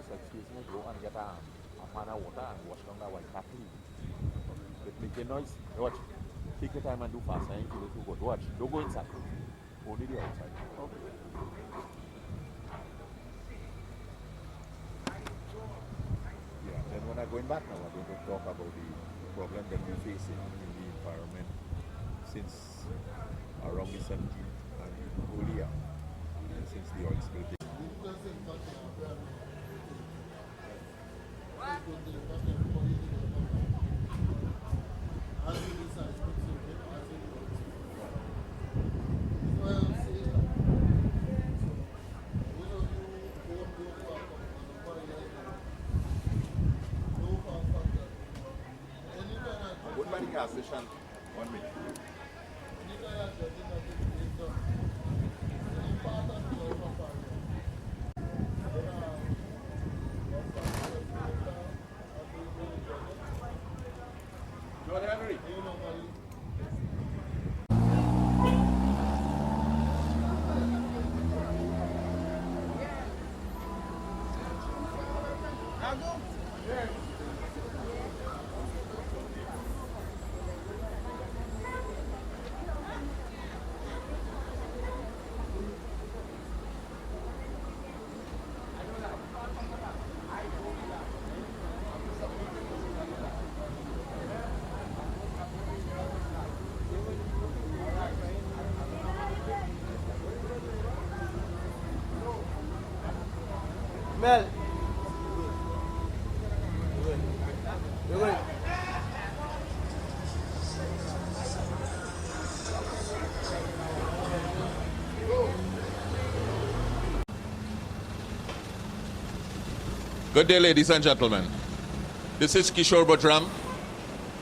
Excuse me, go and get a pan of water and wash down that one properly. It make a noise. Watch. Take your time and do fast. I ain't feel too good. Watch. Don't go inside. Only the outside. Okay. Yeah, then when I'm going back now, I'm going to talk about the problem that we're facing in the environment since around the 17th and earlier, since the oil spill. What about the gas station? 1 minute. Mel. Good day, ladies and gentlemen. This is Kishore Boodram,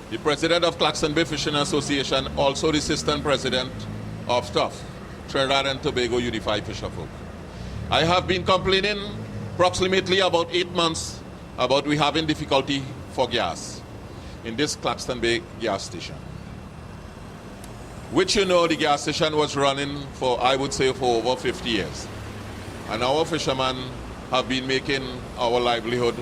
the president of Claxton Bay Fisherfolk Association, also the assistant president of TUF, Trinidad and Tobago Unified Fisherfolk. I have been complaining approximately about 8 months about we having difficulty for gas in this Claxton Bay gas station, which the gas station was running for, I would say, for over 50 years. And our fishermen have been making our livelihood,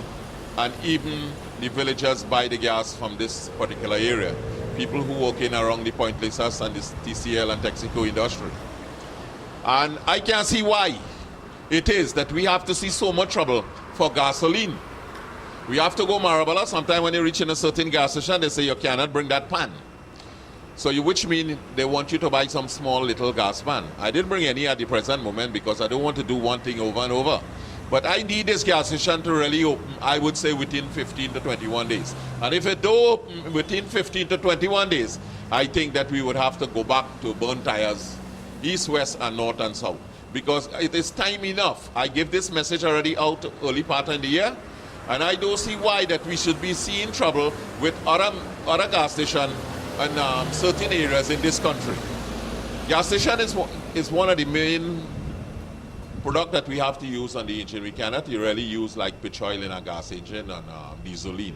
and even the villagers buy the gas from this particular area. People who work in around the Point Places and the TCL and Texaco industry. And I can't see why it is that we have to see so much trouble for gasoline. We have to go Marabella. Sometime when you reach in a certain gas station, they say you cannot bring that pan. So which means they want you to buy some small little gas pan. I didn't bring any at the present moment because I don't want to do one thing over and over. But I need this gas station to really open, I would say, within 15 to 21 days. And if it don't open within 15 to 21 days, I think that we would have to go back to burn tires, east, west, and north and south. because it is time enough. I give this message already out early part in the year, and I don't see why that we should be seeing trouble with other gas stations in certain areas in this country. Gas station is one of the main product that we have to use on the engine. We cannot really use like pitch oil in a gas engine and gasoline.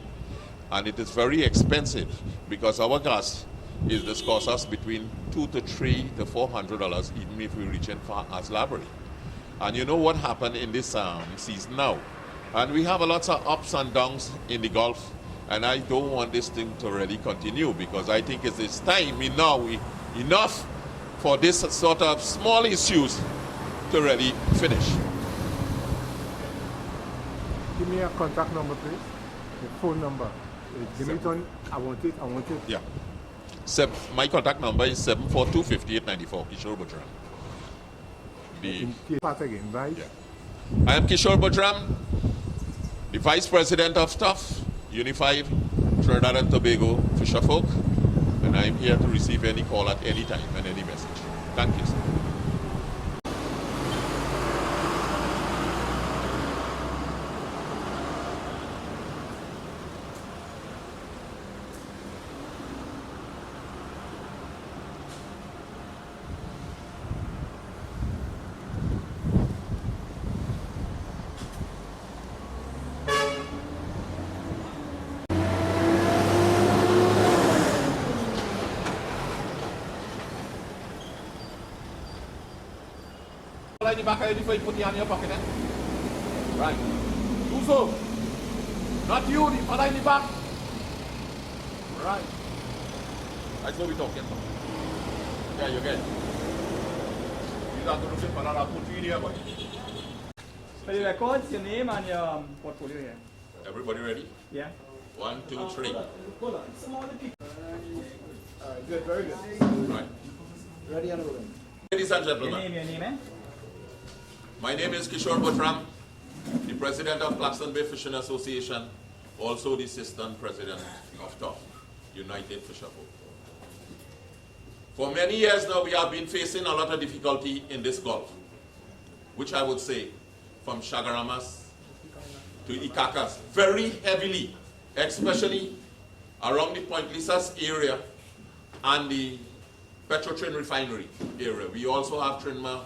And it is very expensive because our gas this costs us between $200 to $300 to $400 even if we reach in as library. And you know what happened in this season now? And we have a lot of ups and downs in the Gulf, and I don't want this thing to really continue because I think it's time enough for this sort of small issues to really finish. Give me a contact number, please. The phone number. Give me it on. I want it. Yeah. My contact number is 742-5894, Kishore Boodram. Part again, right? Yeah. I am Kishore Boodram, the Vice President of Staff, Unified Trinidad and Tobago Fisherfolk, and I am here to receive any call at any time and any message. Thank you, sir. In the back before you put it in your pocket, eh? Right. Do so. Not you, the father in the back. Right. That's what we're talking about. Yeah, you get it. These are going to fit another put you in here, boy. For the records, your name and your portfolio here. Everybody ready? Yeah. 1, 2, 3. Hold on. Some other people. Good, very good. Right. Ready and rolling. Ladies and gentlemen. Your name, eh? My name is Kishore Boodram, the President of Claxton Bay Fishing Association, also the Assistant President of TOF, United Fisherfolk. For many years now, we have been facing a lot of difficulty in this Gulf, which I would say from Chagaramas to Ikakas, very heavily, especially around the Point Lisas area and the Petrotrin refinery area. We also have Trinma,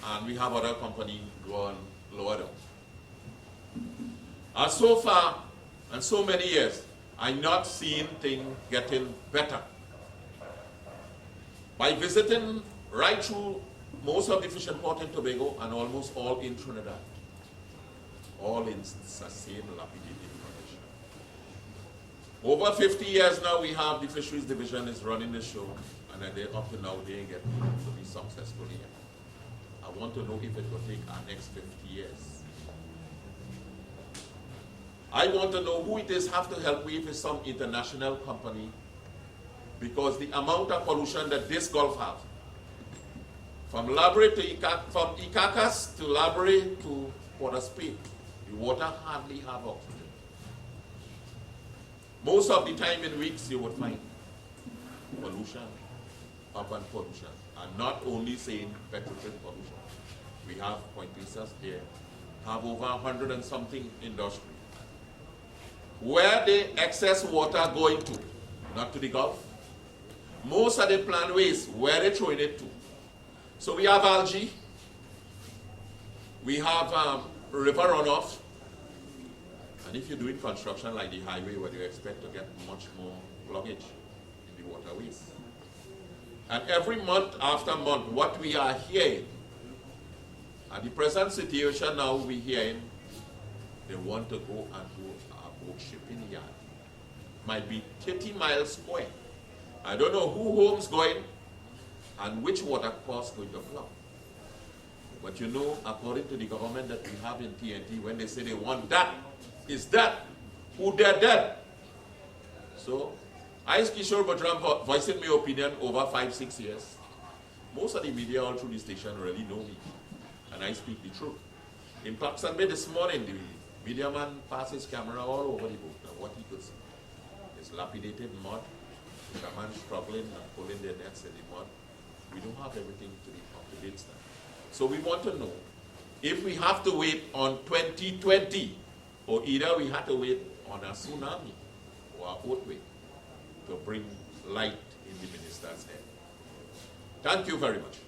and we have other company going lower down. And so far, and so many years, I'm not seeing things getting better. By visiting right through most of the fishing port in Tobago and almost all in Trinidad, all in the same lapidated condition. Over 50 years now, we have the fisheries division is running the show, and up to now, they ain't getting to be successful here. I want to know if it will take our next 50 years. I want to know who it is have to help me if it's some international company, because the amount of pollution that this Gulf has, from Labre to from Ikakas to Labre to Port of Spain, the water hardly have oxygen. Most of the time in weeks you would find pollution upon pollution, and not only saying petrotrin pollution. We have Point Lisas there, have over 100 and something industry. Where the excess water going to? Not to the Gulf. Most of the plant waste, where they throwing it to? So we have algae, we have river runoff, and if you're doing construction like the highway, where you expect to get much more pluggage in the waterways. And every month after month, what we are hearing, at the present situation now, we're hearing they want to go and do a boat shipping yard. Might be 30 miles square. I don't know who home's going and which water course going to flow. But you know, according to the government that we have in TNT, when they say they want that, is that who they're dead. So, I, Kishore Boodram, voicing my opinion over 5-6 years. Most of the media all through the station really know me, and I speak the truth. In Claxton Bay this morning, the media man passed his camera all over the boat. Now, what he could see is lapidated mud, fishermen struggling and pulling their nets in the mud. We don't have everything to the up-to-date stuff. So we want to know if we have to wait on 2020, or either we have to wait on a tsunami or an earthquake to bring light in the minister's head. Thank you very much.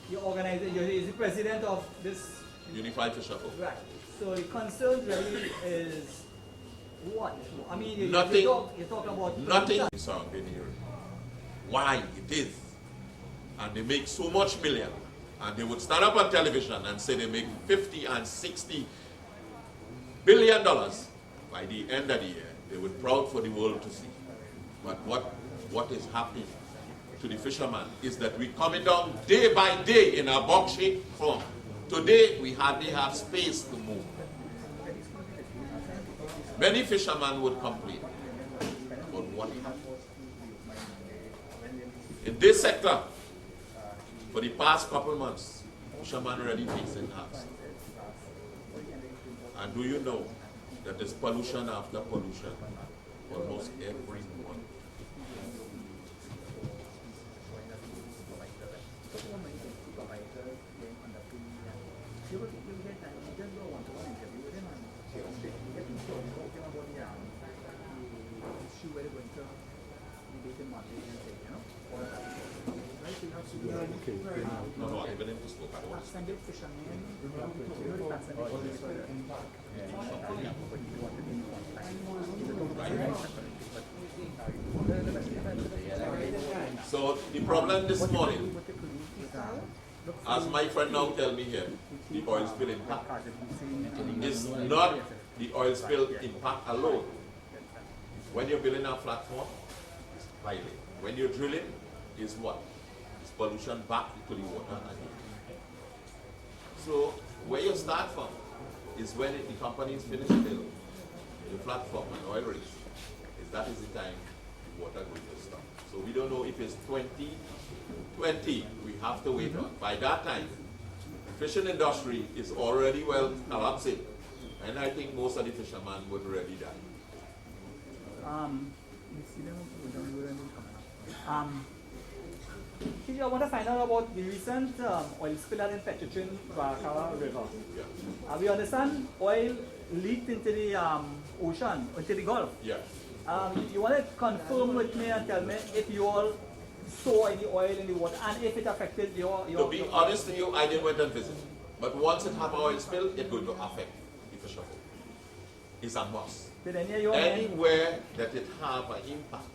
You're organizing, you're the president of this. Unified Fisherfolk. Right. So the concern really is what? I mean, you Nothing. you're talking about Nothing is been here. Why it is. And they make so much million. And they would stand up on television and say they make 50 and 60 billion dollars. By the end of the year, they would proud for the world to see. But what is happening to the fishermen is that we're coming down day by day in a box-shaped form. Today, we hardly have space to move. Many fishermen would complain. But what happened? In this sector, for the past couple months, fishermen already facing harms. And do you know that there's pollution after pollution almost every month? No, I've been in this book. I don't want to So the problem this morning, as my friend now tell me here, the oil spill impact is not the oil spill impact alone. When you're building a platform, it's piling. When you're drilling, is what? It's pollution back into the water again. So where you start from is when the companies finish building the platform and oil rigs. That is the time the water going to stop. So we don't know if it's 2020 we have to wait on. By that time, the fishing industry is already well collapsing. And I think most of the fishermen would already die. I want to find out about the recent oil spill in Petro-Trin River. Yeah. We understand oil leaked into the ocean, into the Gulf. Yeah. You want to confirm with me and tell me if you all saw any oil in the water and if it affected your To be honest with you, I didn't went and visit. But once it have oil spill, it's going to affect the fisherfolk. It's a must. Did any of your Anywhere that it have an impact,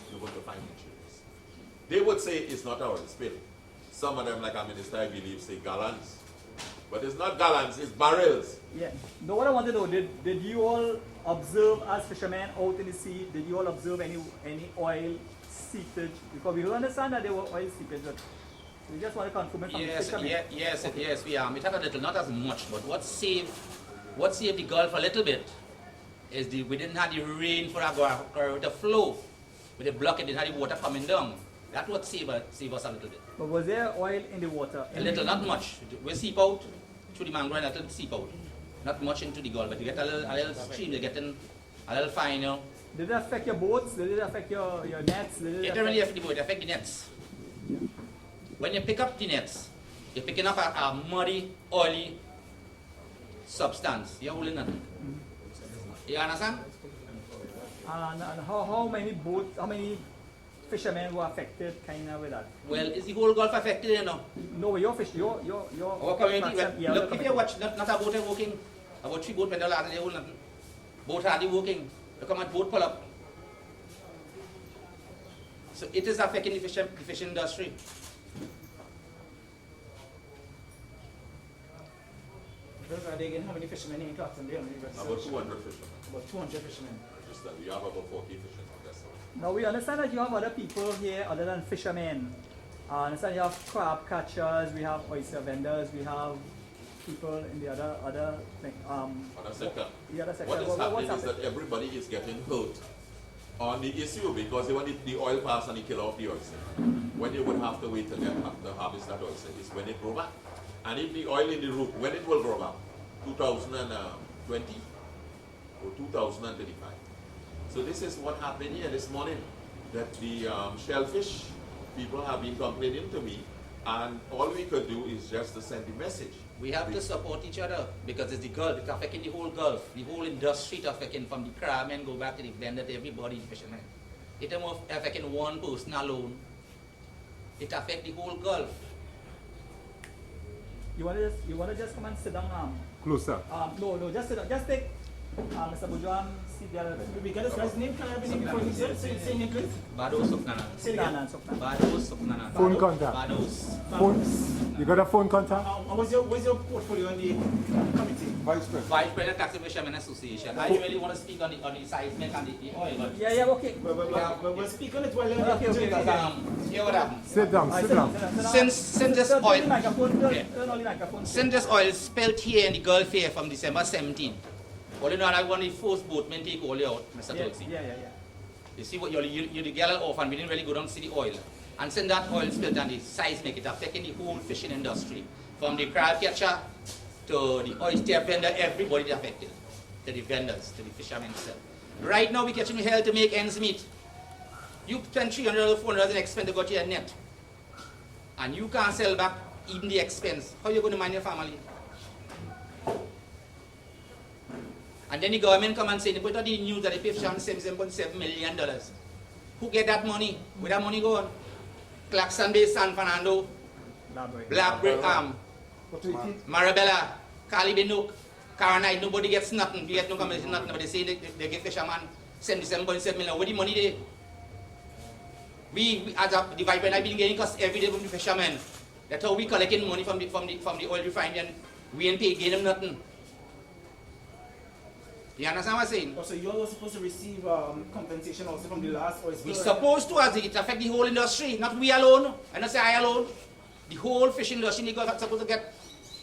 you're going to find injuries. They would say it's not oil spill. Some of them, like our minister, I believe, say gallons. But it's not gallons, it's barrels. Yeah. No, what I want to know, did you all observe as fishermen out in the sea, did you all observe any oil seepage? Because we don't understand that there were oil seepage, but we just want to confirm it from the fishermen. Yes, we are. We had a little, not as much, but what saved the Gulf a little bit is we didn't have the rain for the flow. With the block, it didn't have the water coming down. That would save us a little bit. But was there oil in the water? A little, not much. We seep out through the mangrove, a little seep out. Not much into the Gulf, but you get a little stream, you're getting a little fine, you know. Did it affect your boats? Did it affect your nets? It didn't really affect the boat, it affected the nets. When you pick up the nets, you're picking up a muddy, oily substance. You're holding nothing. You understand? And how many fishermen were affected kind of with that? Well, is the whole Gulf affected, you know? No, your fish, your Our community, well, look, if you watch, not a boat working, about 3 boats when they're they hold nothing. Boat hardly working, they come and boat pull up. So it is affecting the fishing industry. How many fishermen in Claxton Bay? About 200 fishermen. About 200 fishermen. Registered. We have about 40 fishing vessels. Now we understand that you have other people here other than fishermen. I understand you have crab catchers, we have oyster vendors, we have people in the other sector. The other sector. What is happening is that everybody is getting hurt on the issue because they want the oil pass and they kill off the oyster. When you would have to wait to harvest that oyster is when it grow back. And if the oil in the root, when it will grow back? 2020 or 2035. So this is what happened here this morning. that the shellfish people have been complaining to me, and all we could do is just to send the message. We have to support each other because it's the Gulf. It's affecting the whole Gulf. The whole industry is affecting from the crabmen go back to the vendor to everybody, the fishermen. It is not affecting one person alone. It affects the whole Gulf. You wanna just come and sit down? Closer. No, just sit down. Just take Mr. Boodram, sit there. We got this guy's name. Can I have his name before he said? Say name, please. Bados Suknanan. Say it again. Bados Suknanan. Phone contact. Bados. Phone. You got a phone contact? What's your portfolio on the committee? Vice President. Vice President Claxton Fishermen Association. I really want to speak on the seismic and the oil. But Yeah, okay. We'll speak on it while you're okay, because, here what happened. Sit down, sit down. Since this Turn oil, the microphone, Yeah. turn on the microphone. since this oil spilled here in the Gulf here from December 17, all you know, I want the first boatman take all out, Mr. Tulsi. Yeah. You see what you the girl off and we didn't really go down to see the oil. And since that oil spilled and the seismic, it affecting the whole fishing industry. From the crab catcher to the oyster vendor, everybody affected. To the vendors, to the fishermen itself. Right now we're catching hell to make ends meet. You spend $300 or $400 in expense to go to your net. And you can't sell back even the expense. How are you going to manage your family? And then the government come and say, they put out the news that they pay fishermen $7.7 million. Who get that money? Where that money go on? Claxton Bay, San Fernando, Blackberry, Marabella, Calibe Nook, Carnide, nobody gets nothing. You get no compensation, nothing. But they say they give fisherman $77.7 million. Where the money there? We as a the Viper, I've been getting cost every day from the fishermen. That's how we collecting money from the oil refinery, and we ain't pay gain them nothing. You understand what I'm saying? So you're also supposed to receive compensation also from the last oil spill. We supposed to, as it affect the whole industry, not we alone. I don't say I alone. The whole fishing industry supposed to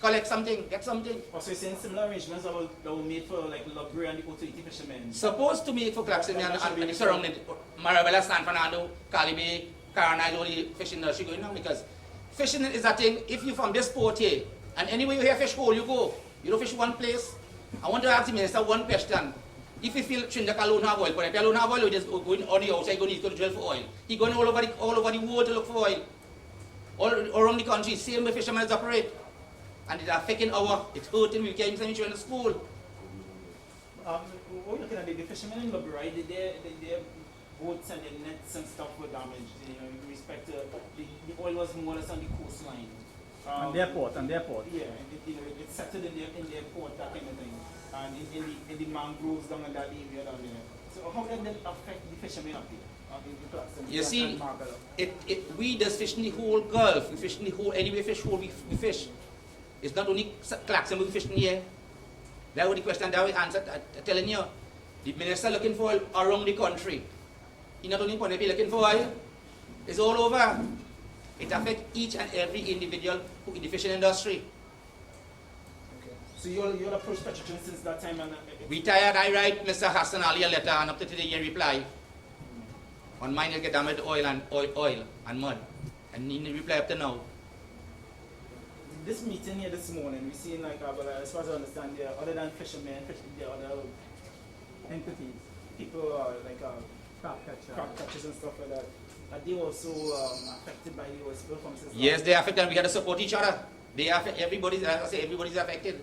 collect something, get something. Also, you're saying similar arrangements that were made for like Lubri and the Authority fishermen. Supposed to make for Claxton and the surrounding Marabella, San Fernando, Calibe, Carnide, all the fishing industry going on, because fishing is a thing. If you from this port here, and anywhere you hear fish hole, you go. You don't fish one place. I want to ask the minister one question. If you feel Trinidad alone have oil, but if you alone have oil, you just going on the outside, going to drill for oil. He going all over the world to look for oil. All around the country, same way fishermen operate. And it's affecting it's hurting, we can't send children to school. We're looking at the fishermen in Lubri, right? Their boats and their nets and stuff were damaged. You know, with respect to the oil was more or less on the coastline. On their port. Yeah, it settled in their port, that kind of thing. And in the mangroves down in that area down there. So how did that affect the fishermen up there? You see, we just fish in the whole Gulf. We fish in the whole, anyway fish hole we fish. It's not only Claxton we fish in here. That was the question that we answered, telling you. The minister looking for oil around the country. He not only looking for oil, it's all over. It affects each and every individual who in the fishing industry. Okay. So you're approached Petrotrin since that time and We tired, I write Mr. Hassan Ali a letter and up to today he reply. On mine he'll get damaged oil and mud. And he reply up to now. this meeting here this morning, we seen like, as far as I understand, there other than fishermen, there are other entities, people like crab catchers and stuff like that. Are they also affected by the oil spill from system? Yes, they are affected, and we got to support each other. They are everybody's, as I say, everybody's affected.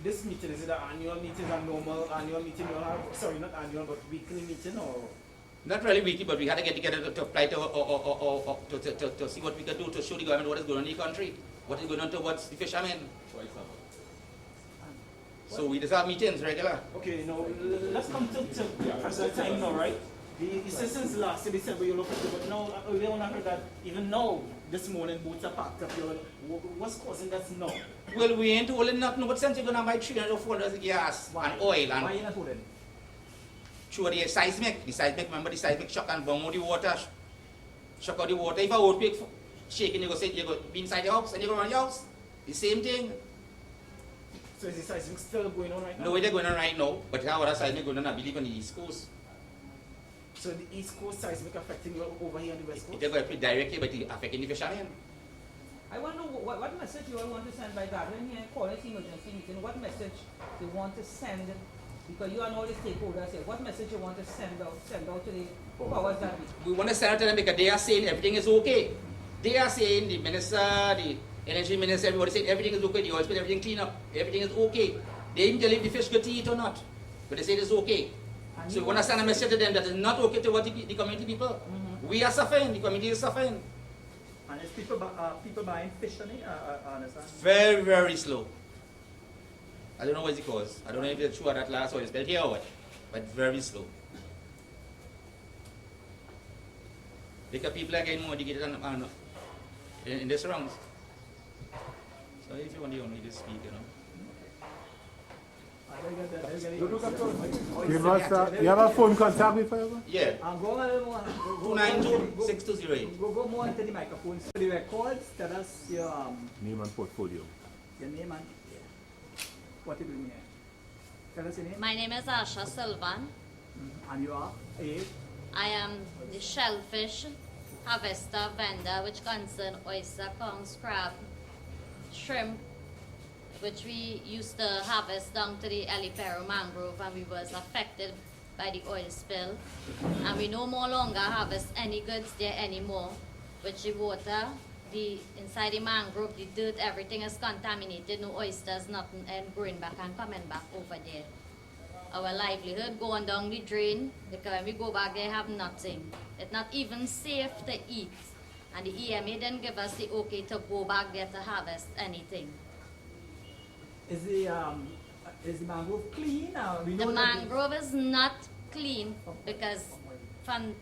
This meeting, is it an annual meeting, a normal annual meeting you'll have? Sorry, not annual, but weekly meeting or? Not really weekly, but we had to get together to apply to see what we can do to show the government what is going on in the country, what is going on towards the fishermen. So we just have meetings regular. Okay, now let's come to present time now, right? You said since last year they said you look at it, but now we only heard that even now, this morning, boats are packed up. What's causing that now? Well, we ain't holding nothing, but since you're going to buy 300 or 400 gas and oil and Why you not holding? through the seismic, remember the seismic shock and bomb out the water, shock out the water. If a earthquake shaking, you go be inside the house and you go around your house. The same thing. So is the seismic still going on right now? No way they're going on right now, but how other seismic going on, I believe, on the East Coast. So the East Coast seismic affecting you over here on the West Coast? They're going to directly, but it's affecting the fishermen. I want to know what message you all want to send by gathering here, calling this emergency meeting. What message you want to send Because you are all the stakeholders here. What message you want to send out to the powers that be? We want to send it to them because they are saying everything is okay. They are saying, the minister, the energy minister, everybody saying everything is okay, the oil spill, everything clean up, everything is okay. They even tell if the fish good to eat or not. But they say it's okay. So we want to send a message to them that it's not okay to what the community people. Mm-hmm. We are suffering, the community is suffering. And is people buying fish on it? I understand. Very, very slow. I don't know what's the cause. I don't know if it's true that last oil spill here or what, but very slow. Because people are getting more educated in the surrounds. So if you want, you only to speak, you know. You have a phone contact with her? Yeah. Go 292-6208. Go more into the microphone. So the records, tell us your Name and portfolio. your name and what you doing here. Tell us your name. My name is Asha Silvan. And you are a I am the shellfish harvester vendor, which concern oyster, conch, crab, shrimp, which we used to harvest down to the Elipero mangrove, and we was affected by the oil spill. And we no more longer harvest any goods there anymore, which the water, the inside the mangrove, the dirt, everything is contaminated, no oysters, nothing, and growing back and coming back over there. Our livelihood going down the drain, because when we go back there have nothing. It's not even safe to eat. And the EMA didn't give us the okay to go back there to harvest anything. is the mangrove clean? We know The that mangrove is not clean because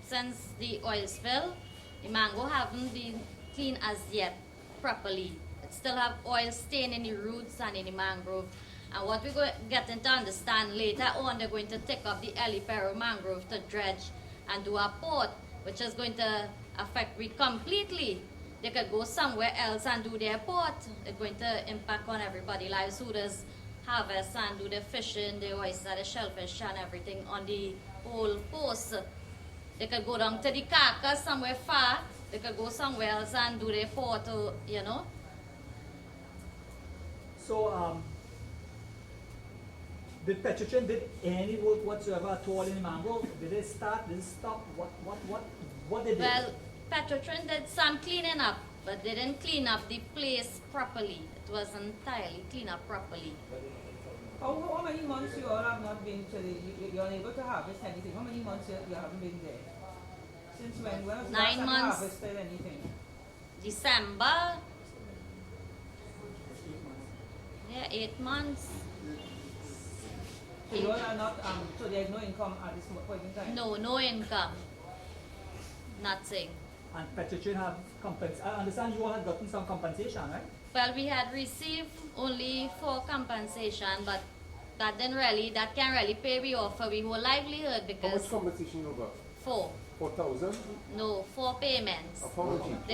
since the oil spill, the mangrove haven't been clean as yet properly. It still have oil stain in the roots and in the mangrove. And what we're getting to understand later on, they're going to take up the Elipero mangrove to dredge and do a port, which is going to affect we completely. They could go somewhere else and do their port. It's going to impact on everybody's lives who does harvest and do the fishing, the oyster, the shellfish and everything on the whole coast. They could go down to the carcass somewhere far. They could go somewhere else and do their port, you know. So, did Petrotrin did any work whatsoever at all in the mangrove? Did they start? Did they stop? What they did? Well, Petrotrin did some cleaning up, but they didn't clean up the place properly. It wasn't entirely cleaned up properly. How many months you all have not been to you're unable to harvest anything? How many months you haven't been there? Since when? When was the last 9 time you months. harvested anything? December, yeah, 8 months. So you all are not, so there's no income at this point in time? No income. Nothing. And Petrotrin have I understand you all had gotten some compensation, right? Well, we had received only for compensation, but that can't really pay we off for we whole livelihood How much because compensation you got? 4. 4,000? No, 4 payments. Of how much?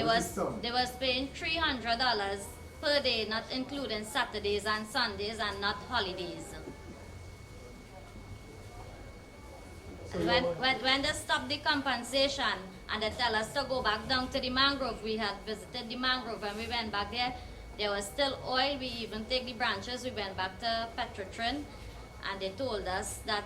They was paying $300 per day, not including Saturdays and Sundays and not holidays. So When they stopped the compensation and they tell us to go back down to the mangrove, we had visited the mangrove and we went back there was still oil. We even take the branches, we went back to Petrotrin and they told us that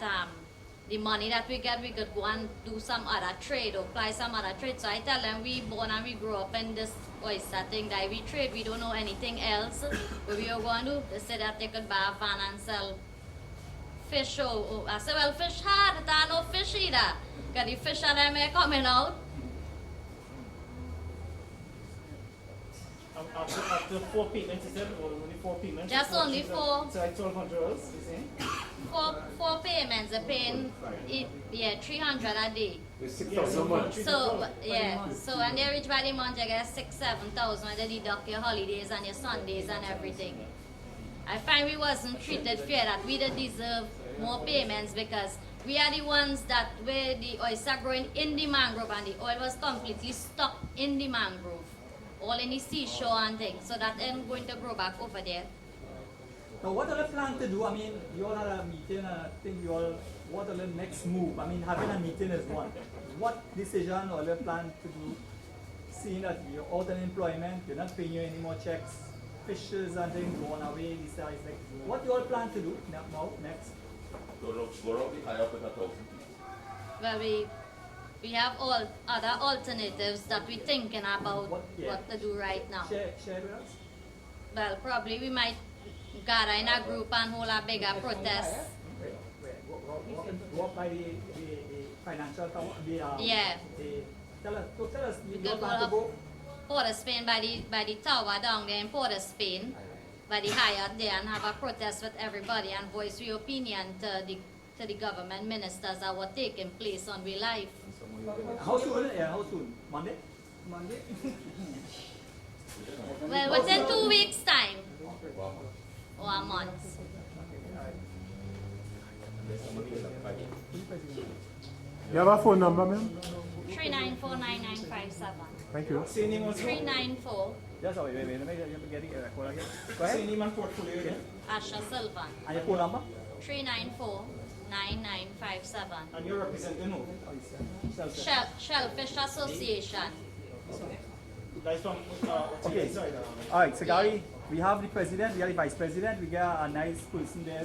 the money that we get, we could go and do some other trade or apply some other trade. So I tell them we born and we grew up in this oyster thing that we trade, we don't know anything else. What we are going to do, they said that they could buy a van and sell fish. I said, well, fish hard, there are no fish either. Because the fish are them coming out. After 4 payments, is there only 4 payments? Just only 4. So like $1,200, you saying? Four payments, they're paying $300 a day. It's 6,000 a month. So so when they reach by the month, you get 6,000-7,000 when they deduct your holidays and your Sundays and everything. I find we wasn't treated fair, that we did deserve more payments because we are the ones that where the oyster growing in the mangrove and the oil was completely stuck in the mangrove, all in the seashore and things. So that ain't going to grow back over there. Now, what are the plan to do? I mean, you all had a meeting, I think what are the next move? I mean, having a meeting is one. What decision or the plan to do, seeing that you're out in employment, you're not paying you any more checks, fishes and things going away, like, what you all plan to do now, next? Go around the high up with 1,000 feet. Well, we have all other alternatives that we're thinking about what to do right now. Share with us. Well, probably we might gather in a group and hold a bigger protest. Go up by the financial tower. Yeah. Tell us. We You could don't go want to up go. Port of Spain by the tower down there in Port of Spain, by the Hyatt there, and have a protest with everybody and voice your opinion to the government ministers that were taking place on real life. How soon? Yeah, how soon? Monday? Monday. Well, within 2 weeks' time or a month. You have a phone number, ma'am? 3949957. Thank you. Say name on 394 Just wait. Let me get the record again. Go Say ahead. name and portfolio again. Asha Silvan. And your phone number? 3949957. And you're representing who? Shellfish Association. That's from Okay. sorry. All right, so Gary, we have the president, we have the vice president, we got a nice person there.